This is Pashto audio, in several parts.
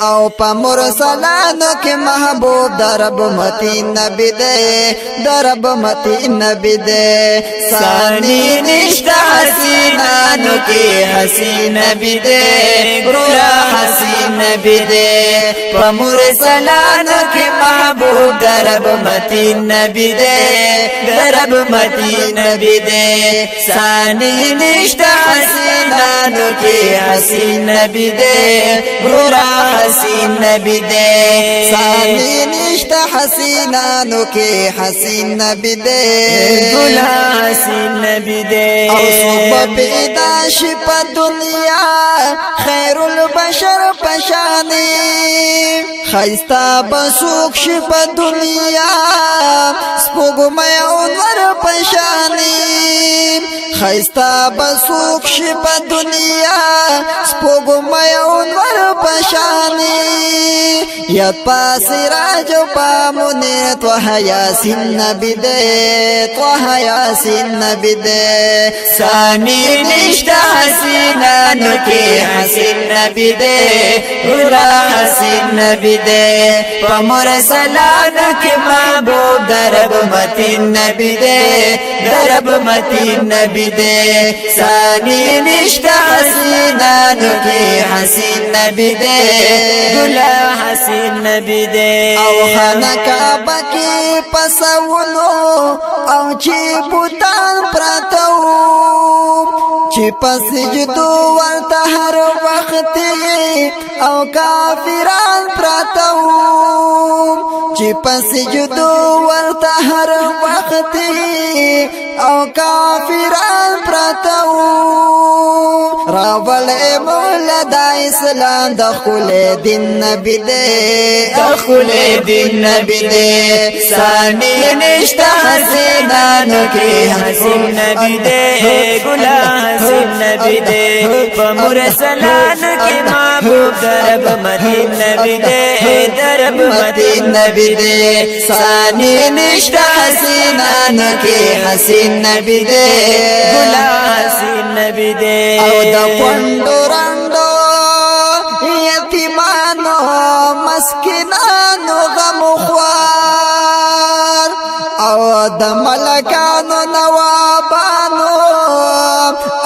او پا مرسلانو کی محبوب درب متی نبی دے درب متی نبی دے ثانی نشتا حسینانو کی حسین نبی دے گرولا حسین نبی دے پا مرسلانو کی محبوب درب متی نبی دے درب متی نبی دے ثانی نشتا حسینانو کی حسین نبی دے گرولا حسین نبی دے ثانی نشتا حسینانو کی حسین نبی دے گلا حسین نبی دے او صبح پیدا شپ دنیا خیر البشر پشانی خیستا بسوک شپ دنیا سپوگمای انور پشانی خیستا بسوک شپ دنیا سپوگمای انور پشانی یاد پاسی راجو پامونی توہ یاسین نبی دے توہ یاسین نبی دے ثانی نشتا حسینانو کی حسین نبی دے گلا حسین نبی دے پا مرسلانو کی محبوب درب متین نبی دے درب متین نبی دے ثانی نشتا حسینانو کی حسین نبی دے گلا حسین نبی دے او خانہ کعبہ کی پسولو او چی بوتان پراتو چی پسجدو ورطا ہر وقت او کافران پراتو چی پسجدو ورطا ہر وقت او کافران پراتو راول مولا دا اسلام دخول دین نبی دے دخول دین نبی دے ثانی نشتا حسینانو کی حسین نبی دے گلا حسین نبی دے مرسلانو کی محبوب درب متین نبی دے درب متین نبی دے ثانی نشتا حسینانو کی حسین نبی دے گلا حسین نبی دے او دا پندو رندو یتیمانو مسکنانو غمخوار او دا ملکانو نوابانو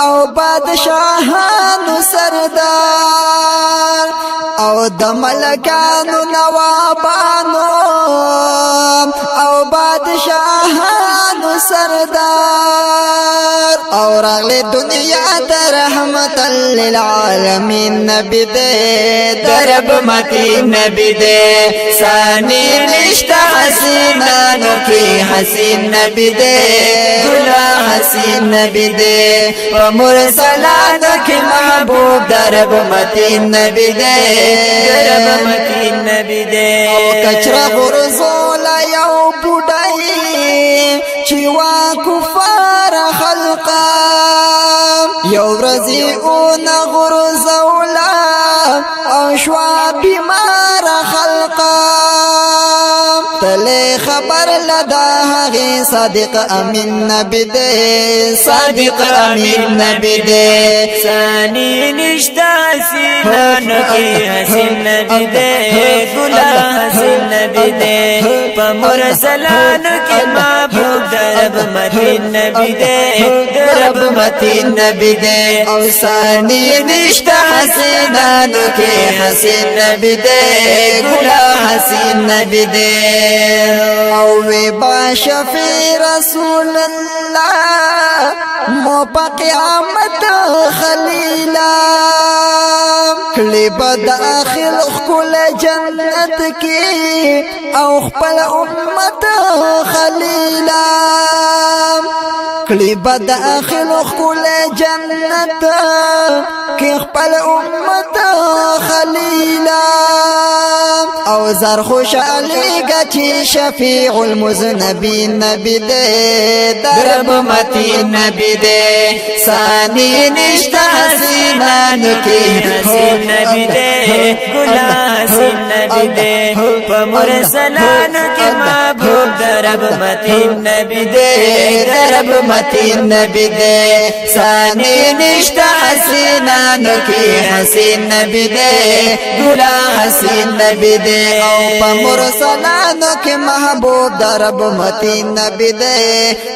او بادشاہانو سردار او دا ملکانو نوابانو او بادشاہانو سردار او راغلی دنیا تا رحمت للعالمین نبی دے درب متین نبی دے ثانی نشتا حسینانو کی حسین نبی دے گلا حسین نبی دے مرسلانو کی محبوب درب متین نبی دے درب متین نبی دے او کچرا غرزولا یو بودائی چیوا کفار خلقا یو رزی اون غرزولا او شوا بیمار خلقا تلے خبر لدا غی صادق امین نبی دے صادق امین نبی دے ثانی نشتا حسینانو کی حسین نبی دے گلا حسین نبی دے مرسلانو کی محبوب درب متین نبی دے درب متین نبی دے او ثانی نشتا حسینانو کی حسین نبی دے گلا حسین نبی دے او وی با شفیع رسول اللہ مو پا قیامت خلیلا کلی با داخل اخکل جنت کی او خپل امت خلیلا کلی با داخل اخکل جنت کی خپل امت خلیلا او زر خوش علیگا چی شفیع المذنبین نبی دے درب متین نبی دے ثانی نشتا حسینانو کی حسین نبی دے گلا حسین نبی دے مرسلانو کی محبوب محبوب درب متین نبی دے درب متین نبی دے ثانی نشتا حسینانو کی حسین نبی دے گلا حسین نبی دے او پا مرسلانو کی محبوب درب متین نبی دے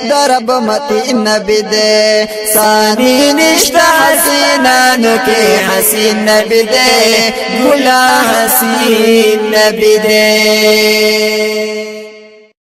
درب متین نبی دے ثانی نشتا حسینانو کی حسین نبی دے گلا حسین نبی دے